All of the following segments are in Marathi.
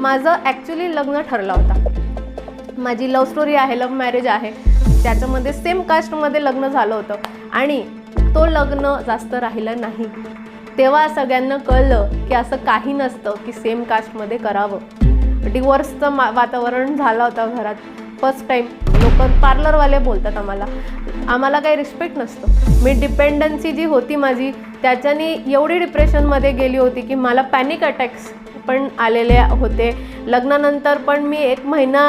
माझं ॲक्च्युली लग्न ठरलं होता। माझी लव्ह स्टोरी आहे, लव्ह मॅरेज आहे। त्याच्यामध्ये सेम कास्टमध्ये लग्न झालं होतं आणि तो लग्न जास्त राहिलं नाही। तेव्हा सगळ्यांना कळलं की असं काही नसतं की सेम कास्टमध्ये करावं। डिवोर्सचं वातावरण झालं होतं घरात। फर्स्ट टाईम लोक पार्लरवाले बोलतात आम्हाला काही रिस्पेक्ट नसतं। मी डिपेंडन्सी जी होती माझी त्याच्याने एवढी डिप्रेशनमध्ये गेली होती की मला पॅनिक अटॅक्स पण आलेले होते। लग्नानंतर पण मी 1 महिना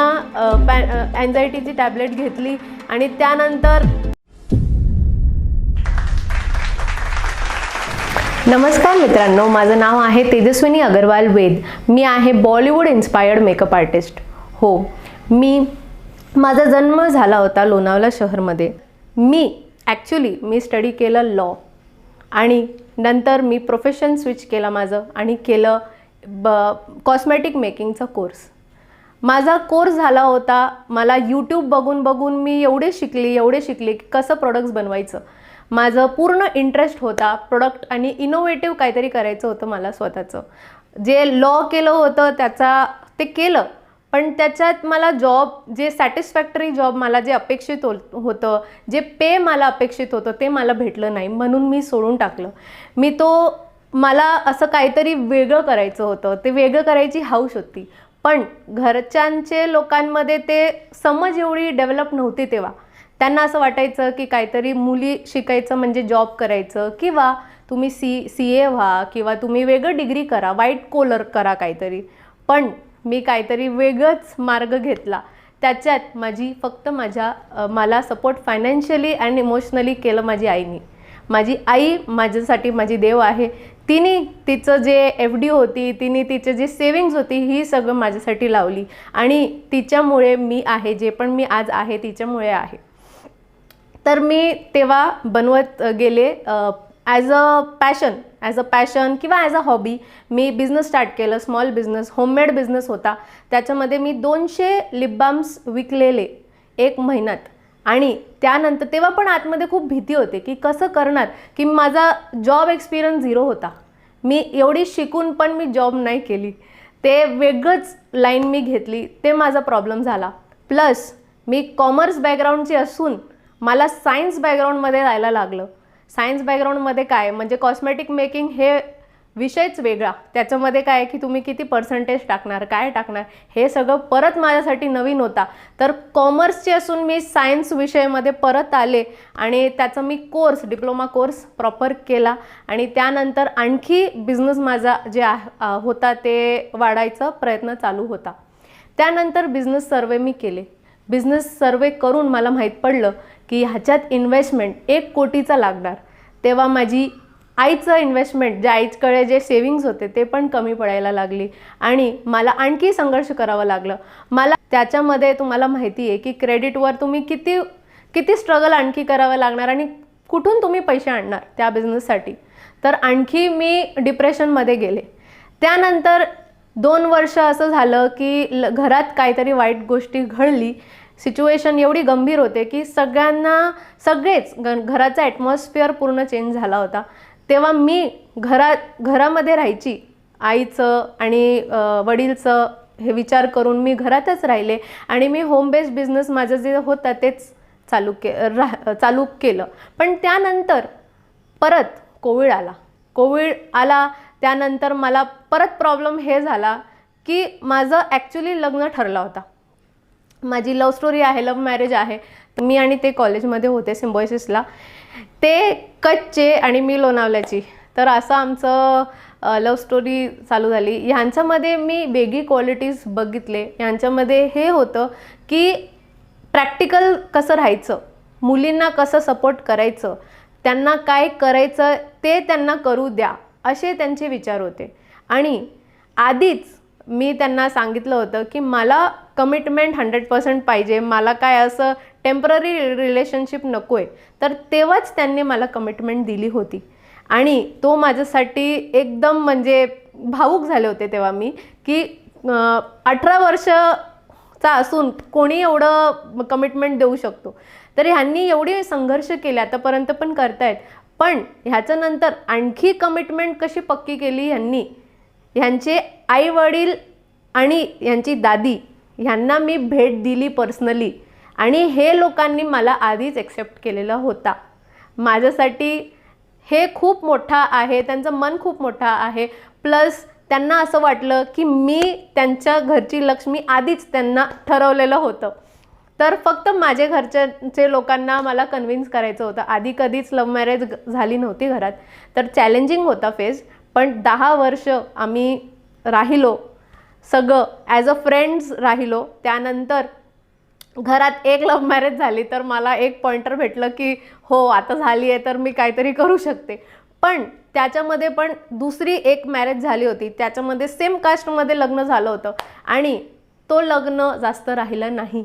अँझायटीची टॅबलेट घेतली आणि त्यानंतर नमस्कार मित्रांनो, माझं नाव आहे तेजस्विनी अगरवाल वेद। मी आहे बॉलिवूड इन्स्पायर्ड मेकअप आर्टिस्ट। हो, माझा जन्म झाला होता लोणावळा शहरमध्ये। मी स्टडी केलं लॉ आणि नंतर मी प्रोफेशन स्विच केला माझं आणि केलं कॉस्मेटिक मेकिंगचा कोर्स। माझा कोर्स झाला होता। मला यूट्यूब बघून मी एवढे शिकली की कसं प्रोडक्ट्स बनवायचं। माझं पूर्ण इंटरेस्ट होता प्रोडक्ट आणि इनोव्हेटिव्ह काहीतरी करायचं होतं मला स्वतःचं। जे लॉ केलं होतं ते केलं, पण त्याच्यात मला जे सॅटिस्फॅक्टरी जॉब मला जे अपेक्षित होतं, जे पे मला अपेक्षित होतं ते मला भेटलं नाही, म्हणून मी सोडून टाकलं। मला असं काहीतरी वेगळं करायचं होतं, ते वेगळं करायची हौस होती, पण घरच्यांचे लोकांमध्ये ते समज एवढी डेव्हलप नव्हती तेव्हा। त्यांना असं वाटायचं की काहीतरी मुली शिकायचं म्हणजे जॉब करायचं किंवा तुम्ही CA व्हा किंवा तुम्ही वेगळं डिग्री करा, व्हाईट कॉलर करा काहीतरी। पण मी काहीतरी वेगळंच मार्ग घेतला। त्याच्यात मला सपोर्ट फायनान्शियली अँड इमोशनली केलं माझी आईनी। माझी आई माझ्यासाठी माझी देव आहे। तिने तिचं जे FD होती, तिने तिचे जे सेविंग्स होती, ही सगळं माझ्यासाठी लावली आणि तिच्यामुळे मी आहे, जे पण मी आज आहे तिच्यामुळे आहे। तर मी तेव्हा बनवत गेले ॲज अ पॅशन किंवा as a hobby. Me business start केलं, स्मॉल बिझनेस, होममेड बिझनेस होता। त्याच्यामध्ये मी 200 लिप बाम्स विकलेले 1 महिन्यात आणि त्यानंतर तेव्हा पण आतमध्ये खूप भीती होते की कसं करणार, की माझा जॉब एक्सपिरियन्स 0 होता। मी एवढी शिकून पण मी जॉब नाही केली, ते वेगळंच लाईन मी घेतली, ते माझा प्रॉब्लेम झाला। प्लस मी कॉमर्स बॅकग्राऊंडची असून मला सायन्स बॅकग्राऊंडमध्ये जायला लागलं। सायन्स बॅकग्राऊंडमध्ये काय म्हणजे कॉस्मेटिक मेकिंग हे विषयच वेगळा। त्याच्यामध्ये काय की तुम्ही किती पर्सेंटेज टाकणार, काय टाकणार, हे सगळं परत माझ्यासाठी नवीन होता। तर कॉमर्सची असून मी सायन्स विषयामध्ये परत आले आणि त्याचा मी डिप्लोमा कोर्स प्रॉपर केला आणि त्यानंतर आणखी बिझनेस माझा जे होता ते वाढायचा प्रयत्न चालू होता। त्यानंतर बिझनेस सर्वे मी केले। बिझनेस सर्वे करून मला माहीत पडलं की ह्याच्यात इन्व्हेस्टमेंट 1 कोटीचा लागणार। तेव्हा माझी आईचं इन्व्हेस्टमेंट, जे आईकडे जे सेविंग्स होते ते पण कमी पडायला लागली आणि मला आणखी संघर्ष करावं लागलं। मला त्याच्यामध्ये तुम्हाला माहिती आहे की क्रेडिटवर तुम्ही किती स्ट्रगल आणखी करावं लागणार आणि कुठून तुम्ही पैसे आणणार त्या बिझनेससाठी। तर आणखी मी डिप्रेशनमध्ये गेले। त्यानंतर 2 वर्ष असं झालं की घरात काहीतरी वाईट गोष्टी घडली। सिच्युएशन एवढी गंभीर होते की घराचा ॲटमॉस्फिअर पूर्ण चेंज झाला होता। तेव्हा मी घरामध्ये राहायची, आईचं आणि वडीलचं हे विचार करून मी घरातच राहिले आणि मी होम बेस्ड बिझनेस माझं जे होतं तेच चालू केलं। पण त्यानंतर परत कोविड आला। त्यानंतर मला परत प्रॉब्लेम हे झाला की माझं ॲक्च्युली लग्न ठरलं होता। माझी लव्ह स्टोरी आहे, लव्ह मॅरेज आहे। मी आणि ते कॉलेजमध्ये होते सिम्बॉयसिसला, ते कच्चे आणि मी लोणावल्याची। तर असं आमचं लव्ह स्टोरी चालू झाली। ह्यांच्यामध्ये मी वेगळी क्वालिटीज बघितले। ह्यांच्यामध्ये हे होतं की प्रॅक्टिकल कसं राहायचं, मुलींना कसं सपोर्ट करायचं, त्यांना काय करायचं ते त्यांना करू द्या, असे त्यांचे विचार होते। आणि आधीच मी त्यांना सांगितलं होतं की मला कमिटमेंट 100% पाहिजे, मला काय असं टेम्पररी रिलेशनशिप नको आहे। तर तेव्हाच त्यांनी मला कमिटमेंट दिली होती आणि तो माझ्यासाठी एकदम म्हणजे भावूक झाले होते तेव्हा मी की 18 वर्षाचा असून कोणी एवढं कमिटमेंट देऊ शकतो। तर ह्यांनी एवढे संघर्ष केले, आतापर्यंत पण करतायत, पण ह्याच्यानंतर आणखी कमिटमेंट कशी पक्की केली ह्यांचे आई वडील आणि यांची दादी ह्यांना मी भेट दिली पर्सनली, आणि हे लोकांनी मला आधीच एक्सेप्ट केलेला होता. माझ्यासाठी हे खूप मोठा आहे, त्यांचं मन खूप मोठा आहे. प्लस त्यांना असं वाटलं की मी त्यांच्या घरची लक्ष्मी आधीच त्यांना ठरवलेलं होतं. तर फक्त माझे घरचे लोकांना मला कन्व्हिन्स करायचं होतं. आधी कधीच लव्ह मॅरेज झाली नव्हती घरात, तर चॅलेंजिंग होता फेज. पण 10 वर्ष आम्ही राहिलो, सगळं ॲज अ फ्रेंड्स राहिलो. त्यानंतर घरात एक लव्ह मॅरेज झाली, तर मला एक पॉइंटर भेटलं की हो आता झाली आहे तर मी काहीतरी करू शकते. पण त्याच्यामध्ये पण दुसरी एक मॅरेज झाली होती, त्याच्यामध्ये सेम कास्टमध्ये लग्न झालं होतं आणि तो लग्न जास्त राहिलं नाही.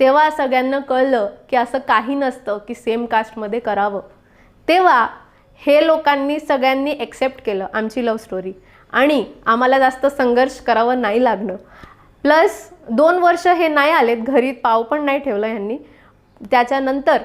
तेव्हा सगळ्यांना कळलं की असं काही नसतं की सेम कास्टमध्ये करावं. तेव्हा हे लोकांनी सगळ्यांनी एक्सेप्ट केलं आमची लव्ह स्टोरी, आणि आम्हाला जास्त संघर्ष करावं नाही लागलं. प्लस 2 वर्ष हे नाही आलेत घरी, पाव पण नाही ठेवलं ह्यांनी. त्याच्यानंतर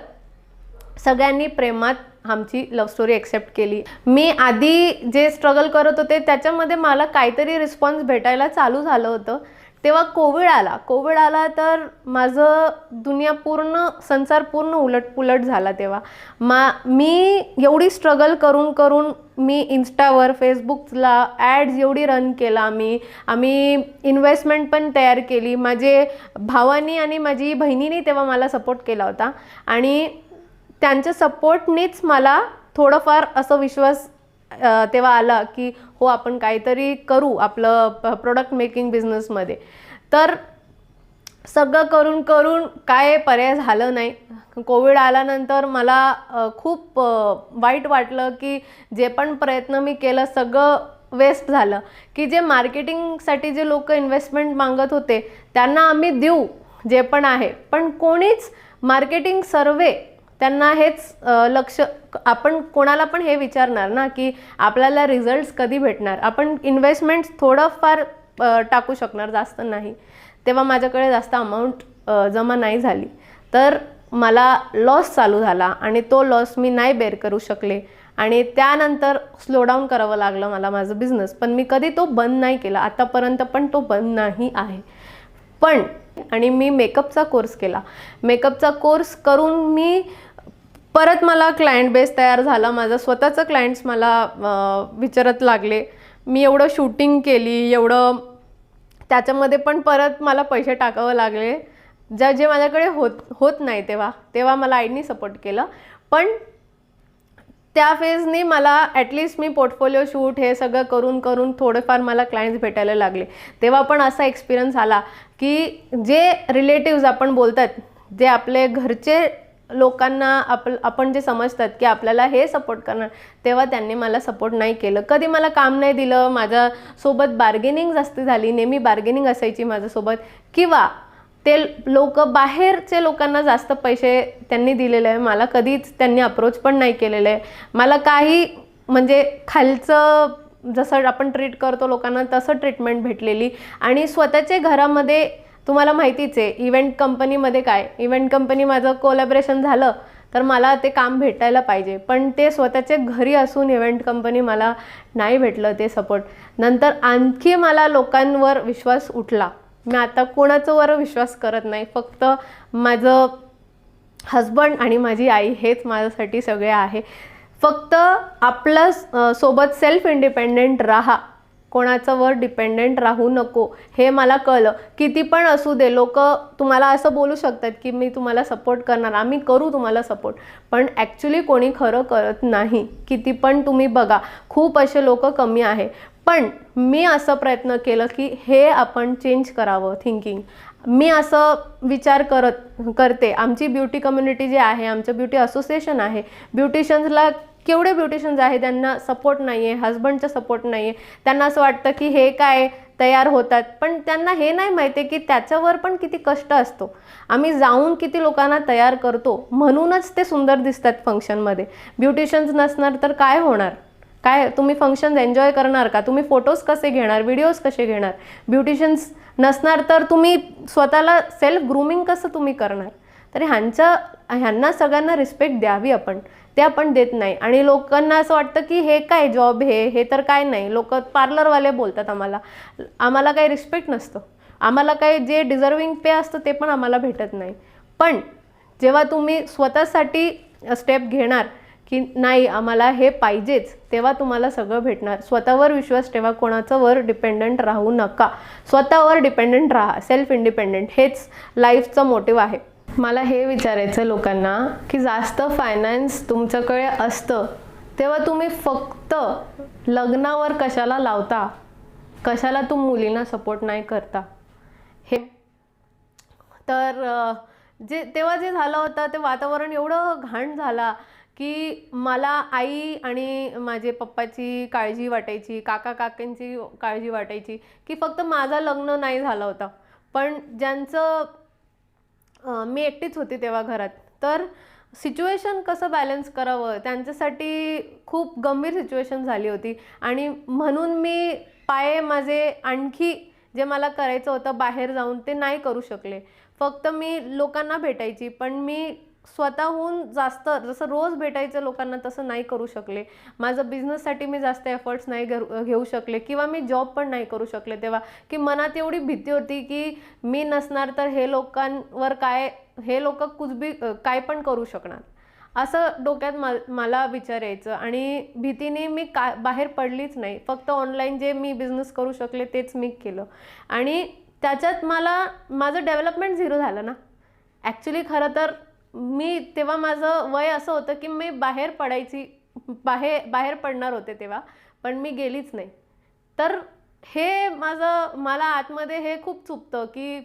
सगळ्यांनी प्रेमात आमची लव्ह स्टोरी एक्सेप्ट केली. मी आधी जे स्ट्रगल करत होते त्याच्यामध्ये मला काहीतरी रिस्पॉन्स भेटायला चालू झालं होतं. तेव्हा कोविड आला तर माझं दुनिया पूर्ण, संसार पूर्ण उलटपुलट झाला. तेव्हा मी एवढी स्ट्रगल करून मी इंस्टावर, फेसबुकला ॲड्स एवढी रन केला. आम्ही इन्व्हेस्टमेंट पण तयार केली. माझे भावानी आणि माझी बहिणीने तेव्हा मला सपोर्ट केला होता, आणि त्यांच्या सपोर्टनेच मला थोडंफार असं विश्वास तेव्हा आला की हो आपण काहीतरी करू आपलं प्रोडक्ट मेकिंग बिझनेसमध्ये. तर सगळं करून काय पर्याय झालं नाही. कोविड आल्यानंतर मला खूप वाईट वाटलं की जे पण प्रयत्न मी केलं सगळं वेस्ट झालं. की जे मार्केटिंगसाठी जे लोक इन्व्हेस्टमेंट मागत होते त्यांना आम्ही देऊ जे पण आहे, पण कोणीच मार्केटिंग सर्वे त्यांना हेच लक्ष. आपण कोणाला पण हे विचारणार ना की आपल्याला रिझल्ट्स कधी भेटणार. आपण इन्व्हेस्टमेंट्स थोडंफार टाकू शकणार, जास्त नाही. तेव्हा माझ्याकडे जास्त अमाऊंट जमा नाही झाली, तर मला लॉस चालू झाला आणि तो लॉस मी नाही बेअर करू शकले, आणि त्यानंतर स्लो डाऊन करावं लागलं मला माझं बिझनेस. पण मी कधी तो बंद नाही केला, आतापर्यंत पण तो बंद नाही आहे. पण आणि मी मेकअपचा कोर्स केला. मेकअपचा कोर्स करून मी परत मला क्लायंट बेस तयार झाला. माझं स्वतःचं क्लायंट्स मला विचारत लागले. मी एवढं शूटिंग केली, एवढं त्याच्यामध्ये पण परत मला पैसे टाकावं लागले, जे माझ्याकडे होत नाही. तेव्हा मला आईनी सपोर्ट केलं. पण त्या फेजनी मला ॲटलिस्ट मी पोर्टफोलिओ शूट हे सगळं करून थोडेफार मला क्लायंट्स भेटायला लागले. तेव्हा पण असा एक्सपिरियन्स आला की जे रिलेटिव्स आपण बोलतात, जे आपले घरचे लोकांना आपण जे समजतात की आपल्याला हे सपोर्ट करणार, तेव्हा त्यांनी मला सपोर्ट नाही केलं. कधी मला काम नाही दिलं. माझ्यासोबत बार्गेनिंग जास्त झाली, नेहमी बार्गेनिंग असायची माझ्यासोबत. किंवा ते लोक बाहेरचे लोकांना जास्त पैसे त्यांनी दिलेले आहे, मला कधीच त्यांनी अप्रोच पण नाही केलेलं आहे. मला काही म्हणजे खालचं जसं आपण ट्रीट करतो लोकांना तसं ट्रीटमेंट भेटलेली. आणि स्वतःच्या घरामध्ये तुम्हाला माहितीच आहे इव्हेंट कंपनीमध्ये काय, इव्हेंट कंपनी माझं कोलॅबरेशन झालं तर मला ते काम भेटायला पाहिजे, पण ते स्वतःच्या घरी असून इव्हेंट कंपनी मला नाही भेटलं ते सपोर्ट. नंतर आणखी मला लोकांवर विश्वास उठला. मी आता कोणाच्यावर विश्वास करत नाही, फक्त माझं हजबंड आणि माझी आई हेच माझ्यासाठी सगळे आहे. फक्त आपलं सोबत सेल्फ इंडिपेंडेंट राहा, कोणाच्यावर डिपेंडेंट राहू नको. हे मला कळलं. किती पण असू दे, लोक तुम्हाला असं बोलू शकतात की मी तुम्हाला सपोर्ट करणार, आम्ही करू तुम्हाला सपोर्ट, पण ॲक्च्युली कोणी खरं करत नाही. किती पण तुम्ही बघा, खूप असे लोक कमी आहे. पण मी असं प्रयत्न केलं की हे आपण चेंज करावं थिंकिंग. मी असं विचार करते. आमची ब्युटी कम्युनिटी जी आहे, आमचं ब्युटी असोसिएशन आहे, ब्युटिशियन्सला केवढे ब्युटिशियन्स आहे त्यांना सपोर्ट नाही आहे, हजबंडचा सपोर्ट नाही आहे. त्यांना असं वाटतं की हे काय तयार होतात, पण त्यांना हे नाही माहिती आहे की त्याच्यावर पण किती कष्ट असतो. आम्ही जाऊन किती लोकांना तयार करतो, म्हणूनच ते सुंदर दिसतात फंक्शनमध्ये. ब्युटिशियन्स नसणार तर काय होणार? काय तुम्ही फंक्शन्स एन्जॉय करणार का? तुम्ही फोटोज कसे घेणार, व्हिडिओज कसे घेणार? ब्युटिशियन्स नसणार तर तुम्ही स्वतःला सेल्फ ग्रूमिंग कसं तुम्ही करणार? तर ह्यांना सगळ्यांना रिस्पेक्ट द्यावी आपण. ते आपण देत नाही. आणि लोकांना असं वाटतं की हे काय जॉब, हे तर काय नाही. लोक पार्लरवाले बोलतात आम्हाला काही रिस्पेक्ट नसतं, आम्हाला काही जे डिझर्विंग पे असतं ते पण आम्हाला भेटत नाही. पण जेव्हा तुम्ही स्वतःसाठी स्टेप घेणार की नाही आम्हाला हे पाहिजेच, तेव्हा तुम्हाला सगळं भेटणार. स्वतःवर विश्वास ठेवा, कोणाचं वर डिपेंडंट राहू नका, स्वतःवर डिपेंडंट राहा, सेल्फ इंडिपेंडंट. हेच लाईफचं मोटिव्ह आहे. मला हे विचारायचं लोकांना की जास्त फायनान्स तुमच्याकडे असतं तेव्हा तुम्ही फक्त लग्नावर कशाला लावता, कशाला तुम्ही मुलींना सपोर्ट नाही करता. हे तर तेव्हा जे झालं होतं ते वातावरण एवढं घाण झाला की मला आई आणि माझे पप्पाची काळजी वाटायची, काकांची काळजी वाटायची की फक्त माझं लग्न नाही झालं होतं, पण ज्यांचं मी एकटीच होती तेव्हा घरात. तर सिच्युएशन कसं बॅलन्स करावं त्यांच्यासाठी खूप गंभीर सिच्युएशन झाली होती. आणि म्हणून मी माझे आणखी जे मला करायचं होतं बाहेर जाऊन ते नाही करू शकले. फक्त मी लोकांना भेटायची, पण मी स्वतःहून जास्त जसं रोज भेटायचं लोकांना तसं नाही करू शकले. माझं बिझनेससाठी मी जास्त एफर्ट्स नाही घेऊ शकले किंवा मी जॉब पण नाही करू शकले तेव्हा, की मनात एवढी भीती होती की मी नसणार तर हे लोकांवर काय, हे लोक काय पण करू शकणार, असं डोक्यात मला विचार यायचं. आणि भीतीने मी बाहेर पडलीच नाही. फक्त ऑनलाईन जे मी बिझनेस करू शकले तेच मी केलं. आणि त्याच्यात माझं डेव्हलपमेंट झिरो झालं ना. ॲक्च्युली खरं तर मी तेव्हा माझं वय असं होतं की मी बाहेर पडणार होते तेव्हा, पण मी गेलीच नाही. तर हे मला आतमध्ये हे खूप चुकतं की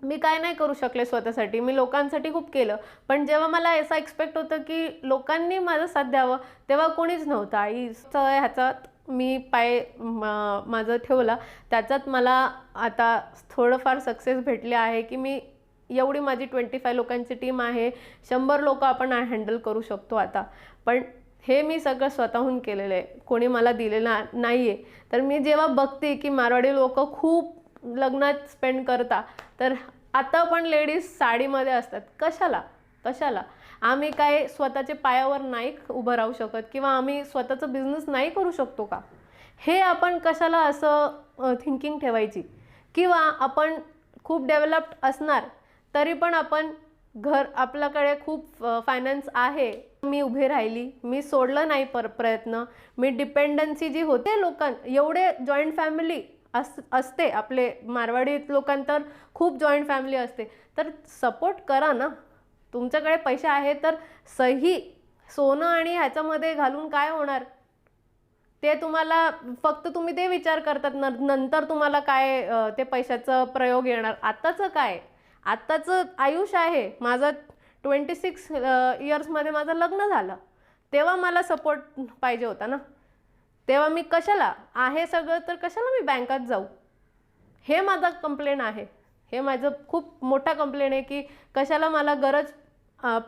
मी काय नाही करू शकले स्वतःसाठी. मी लोकांसाठी खूप केलं, पण जेव्हा मला असं एक्सपेक्ट होतं की लोकांनी माझं साथ द्यावं तेव्हा कोणीच नव्हतं. आईचं ह्याच्यात मी माझं ठेवला, त्याच्यात मला आता थोडंफार सक्सेस भेटले आहे की मी एवढी माझी 25 लोकांची टीम आहे, 100 लोक आपण हँडल करू शकतो आता. पण हे मी सगळं स्वतःहून केलेलं आहे, कोणी मला दिलेलं नाही आहे. तर मी जेव्हा बघते की मारवाडी लोक खूप लग्नात स्पेंड करता, तर आता पण लेडीज साडीमध्ये असतात. कशाला आम्ही काय स्वतःच्या पायावर नाही उभं राहू शकत किंवा आम्ही स्वतःचं बिझनेस नाही करू शकतो का? हे आपण कशाला असं थिंकिंग ठेवायची. किंवा आपण खूप डेव्हलप्ड असणार तरी पण आपण आपल्याकडे खूप फायनान्स आहे, मी उभे राहिली, मी सोडलं नाही प्रयत्न. मी डिपेंडन्सी जी होते एवढे जॉईंट फॅमिली असते आपले मारवाडी लोकांतर खूप जॉईंट फॅमिली असते. तर सपोर्ट करा ना. तुमच्याकडे पैसे आहे तर सही सोनं आणि ह्याच्यामध्ये घालून काय होणार, ते तुम्हाला फक्त तुम्ही ते विचार करतात नंतर तुम्हाला काय ते पैशाचं प्रयोग येणार. आत्ताचं आयुष्य आहे माझं. 26 इयर्समध्ये माझं लग्न झालं, तेव्हा मला सपोर्ट पाहिजे होता ना. तेव्हा मी कशाला आहे सगळं तर कशाला मी बँकात जाऊ. हे माझा कंप्लेंट आहे, हे माझं खूप मोठा कंप्लेंट आहे की कशाला मला गरज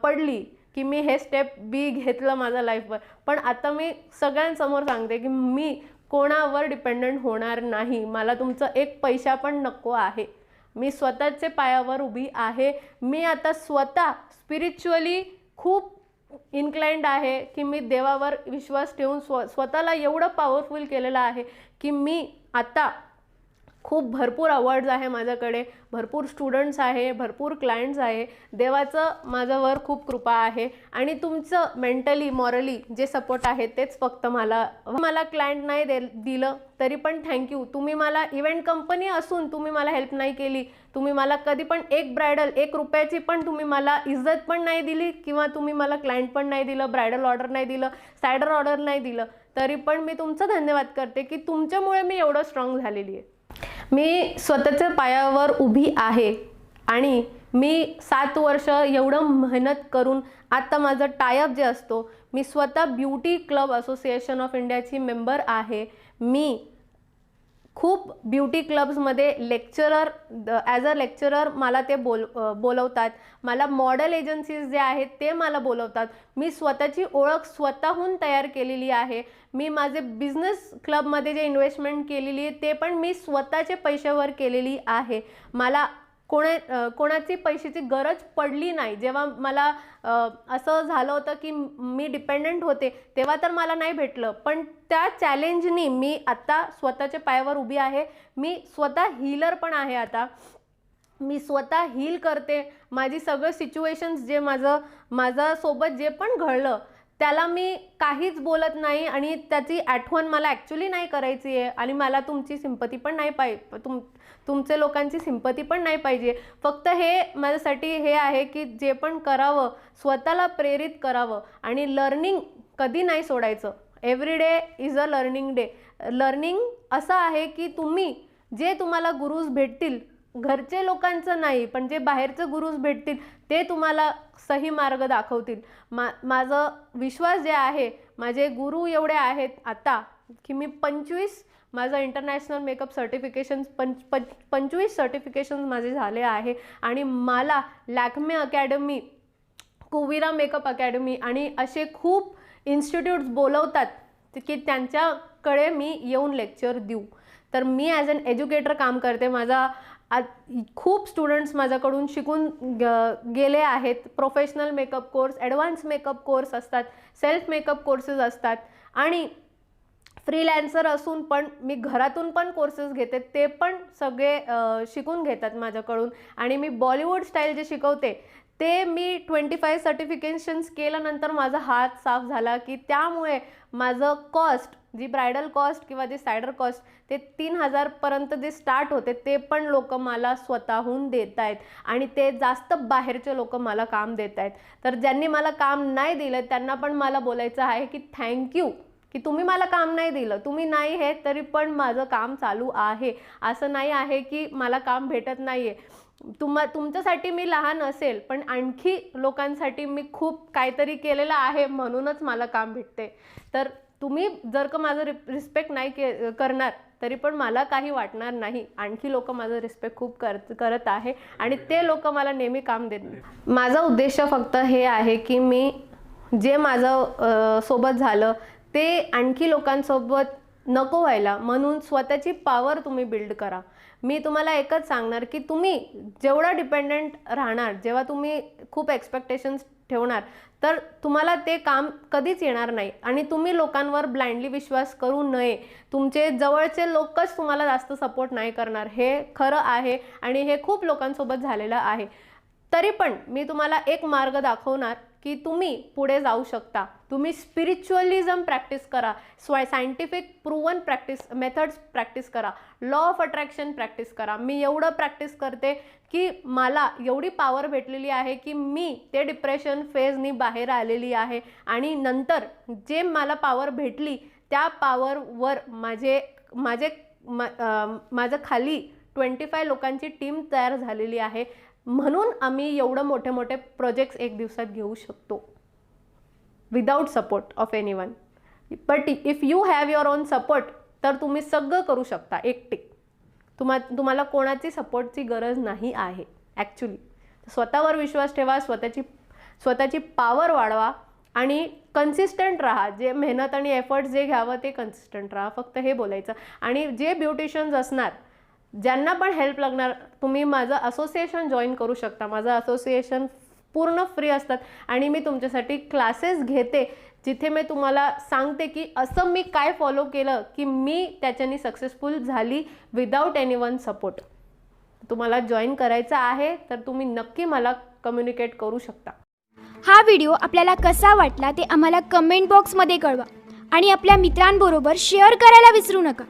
पडली की मी हे स्टेप घेतलं माझ्या लाईफवर. पण आता मी सगळ्यांसमोर सांगते की मी कोणावर डिपेंडंट होणार नाही. मला तुमचं एक पैसा पण नको आहे. मी स्वतःचे पायावर उभी आहे. मी आता स्वतः स्पिरिच्युअली खूप इन्क्लाइंड आहे की मी देवावर विश्वास ठेवून स्वतःला एवढं पॉवरफुल केलेलं आहे की मी आता खूप भरपूर अवॉर्ड्स आहे माझ्याकडे, भरपूर स्टुडंट्स आहे, भरपूर क्लायंट्स आहे. देवाचं माझ्यावर खूप कृपा आहे. आणि तुमचं मेंटली मॉरली जे सपोर्ट आहे तेच फक्त मला क्लायंट नाही दिलं तरी पण थँक्यू. तुम्ही मला इव्हेंट कंपनी असून तुम्ही मला हेल्प नाही केली. तुम्ही मला कधी पण एक ब्रायडल 1 रुपयाची पण तुम्ही मला इज्जत पण नाही दिली किंवा तुम्ही मला क्लायंट पण नाही दिलं, ब्रायडल ऑर्डर नाही दिलं, सायडर ऑर्डर नाही दिलं, तरी पण मी तुमचं धन्यवाद करते की तुमच्यामुळे मी एवढं स्ट्रॉंग झालेली आहे. मी स्वतःच्या पायावर उभी आहे आणि मी 7 वर्ष एवढं मेहनत करून आता माझं टायअप जे असतो, मी स्वतः ब्युटी क्लब असोसिएशन ऑफ इंडियाची मेंबर आहे. मी खूप ब्युटी क्लब्समध्ये ॲज अ लेक्चरर मला ते बोलवतात. मला मॉडेल एजन्सीज जे आहेत ते मला बोलवतात. मी स्वतःची ओळख स्वतःहून तयार केलेली आहे. मी माझे बिझनेस क्लबमध्ये जे इन्व्हेस्टमेंट केलेली आहे ते पण मी स्वतःचे पैशावर केलेली आहे. मला कोणाची पैशाची गरज पडली नाही. जेव्हा मला असं झालं होतं की मी डिपेंडंट होते तेव्हा तर मला नाही भेटलं, पण त्या चॅलेंजनी मी आता स्वतःच्या पायावर उभी आहे. मी स्वतः हीलर पण आहे. आता मी स्वतः हील करते. माझी सगळं सिच्युएशन्स जे माझ्यासोबत जे पण घडलं त्याला मी काहीच बोलत नाही आणि त्याची आठवण मला ॲक्च्युली नाही करायची आहे. आणि मला तुमची सिंपती पण नाही पाहिजे, तुमचे लोकांची सिंपती पण नाही पाहिजे. फक्त हे माझ्यासाठी हे आहे की जे पण करावं स्वतःला प्रेरित करावं आणि लर्निंग कधी नाही सोडायचं. Every day is a learning day. Learning असं आहे की जे तुम्हाला गुरुज भेटतील, घरचे लोकांचं नाही पण जे बाहेरचं गुरुज भेटतील ते तुम्हाला सही मार्ग दाखवतील. माझं विश्वास जे आहे, माझे गुरु एवढे आहेत आता की मी 25 माझं इंटरनॅशनल मेकअप सर्टिफिकेशन 25 सर्टिफिकेशन माझे झाले आहे. आणि मला लॅक्मे अकॅडमी, कुविरा मेकअप अकॅडमी आणि असे खूप इन्स्टिट्यूट्स बोलवतात की त्यांच्याकडे मी येऊन लेक्चर देऊ. तर मी ॲज अन एज्युकेटर काम करते. खूप स्टुडंट्स माझ्याकडून शिकून गेले आहेत. Professional makeup course, advance makeup course असतात, सेल्फ मेकअप कोर्सेस असतात आणि फ्रीलॅन्सर असून पण मी घरातून पण कोर्सेस घेते. ते पण सगळे शिकून घेतात माझ्याकडून. आणि मी बॉलिवूड स्टाईल जे शिकवते ते मी 25 सर्टिफिकेशन्स केल्यानंतर माझा हात साफ झाला की त्यामुळे माझं कॉस्ट, जी ब्रायडल कॉस्ट किंवा जे सायडर कॉस्ट ते 3000 पर्यंत जे स्टार्ट होते ते पण लोक मला स्वतःहून देत आहेत. आणि ते जास्त बाहेरचे लोक मला काम देत आहेत. तर ज्यांनी मला काम नाही दिलं त्यांना पण मला बोलायचं आहे की थँक्यू की तुम्ही मला काम नाही दिलं. तुम्ही नाही हे तरी पण माझं काम चालू आहे. असं नाही आहे की मला काम भेटत नाही आहे. तुमच्यासाठी मी लहान असेल पण आणखी लोकांसाठी मी खूप काहीतरी केलेलं आहे म्हणूनच मला काम भेटते. तर तुम्ही जर का माझं रिस्पेक्ट नाही करणार तरी पण मला काही वाटणार नाही. आणखी लोक माझं रिस्पेक्ट खूप करत आहे आणि ते लोक मला नेहमी काम देत नाही. माझा उद्देश फक्त हे आहे की मी जे माझं सोबत झालं ते आणखी लोकांसोबत नको व्हायला, म्हणून स्वतःची पॉवर तुम्ही बिल्ड करा. मी तुम्हाला एकच सांगणार की तुम्ही जेवढा डिपेंडंट राहणार, जेव्हा तुम्ही खूप एक्सपेक्टेशन्स ठेवणार तर तुम्हाला ते काम कधीच येणार नाही. आणि तुम्ही लोकांवर ब्लाइंडली विश्वास करू नये. तुमचे जवळचे लोकच तुम्हाला जास्त सपोर्ट नाही करणार, हे खरं आहे आणि हे खूप लोकांसोबत झालेलं आहे. तरी पण मी तुम्हाला एक मार्ग दाखवणार की तुम्ही पुढे जाऊ शकता. तुम्ही स्पिरिच्युअलिझम प्रॅक्टिस करा, सायंटिफिक प्रूवन मेथड्स प्रॅक्टिस करा, लॉ ऑफ अट्रॅक्शन प्रॅक्टिस करा. मी एवढं प्रॅक्टिस करते की मला एवढी पॉवर भेटलेली आहे की मी ते डिप्रेशन फेजनी बाहेर आलेली आहे. आणि नंतर जे मला पॉवर भेटली त्या पॉवरवर माझ्या खाली 25 लोकांची टीम तयार झालेली आहे. म्हणून आम्ही एवढं मोठे मोठे प्रोजेक्ट्स एक दिवसात घेऊ शकतो without support of anyone. But if you have your on support तर तुम्ही सगळं करू शकता एकटे. तुम्हाला कोणाची सपोर्टची गरज नाही आहे ॲक्च्युली. स्वतःवर विश्वास ठेवा, स्वतःची पॉवर वाढवा आणि कन्सिस्टंट राहा. जे मेहनत आणि एफर्ट्स जे घ्यावं ते कन्सिस्टंट राहा, फक्त हे बोलायचं. आणि जे ब्युटिशियन्स असणार ज्यांना पण हेल्प लागणार तुम्ही माझं असोसिएशन जॉईन करू शकता. माझं असोसिएशन पूर्ण फ्री असतात आणि मी तुमच्यासाठी क्लासेस घेते जिथे मी तुम्हाला सांगते की असं मी काय फॉलो केलं की मी त्याच्यानी सक्सेसफुल झाली विदाउट एनीवन सपोर्ट. तुम्हाला जॉईन करायचं आहे तर तुम्ही नक्की मला कम्युनिकेट करू शकता. हा व्हिडिओ आपल्याला कसा वाटला ते आम्हाला कमेंट बॉक्समध्ये कळवा आणि आपल्या मित्रांबरोबर शेअर करायला विसरू नका.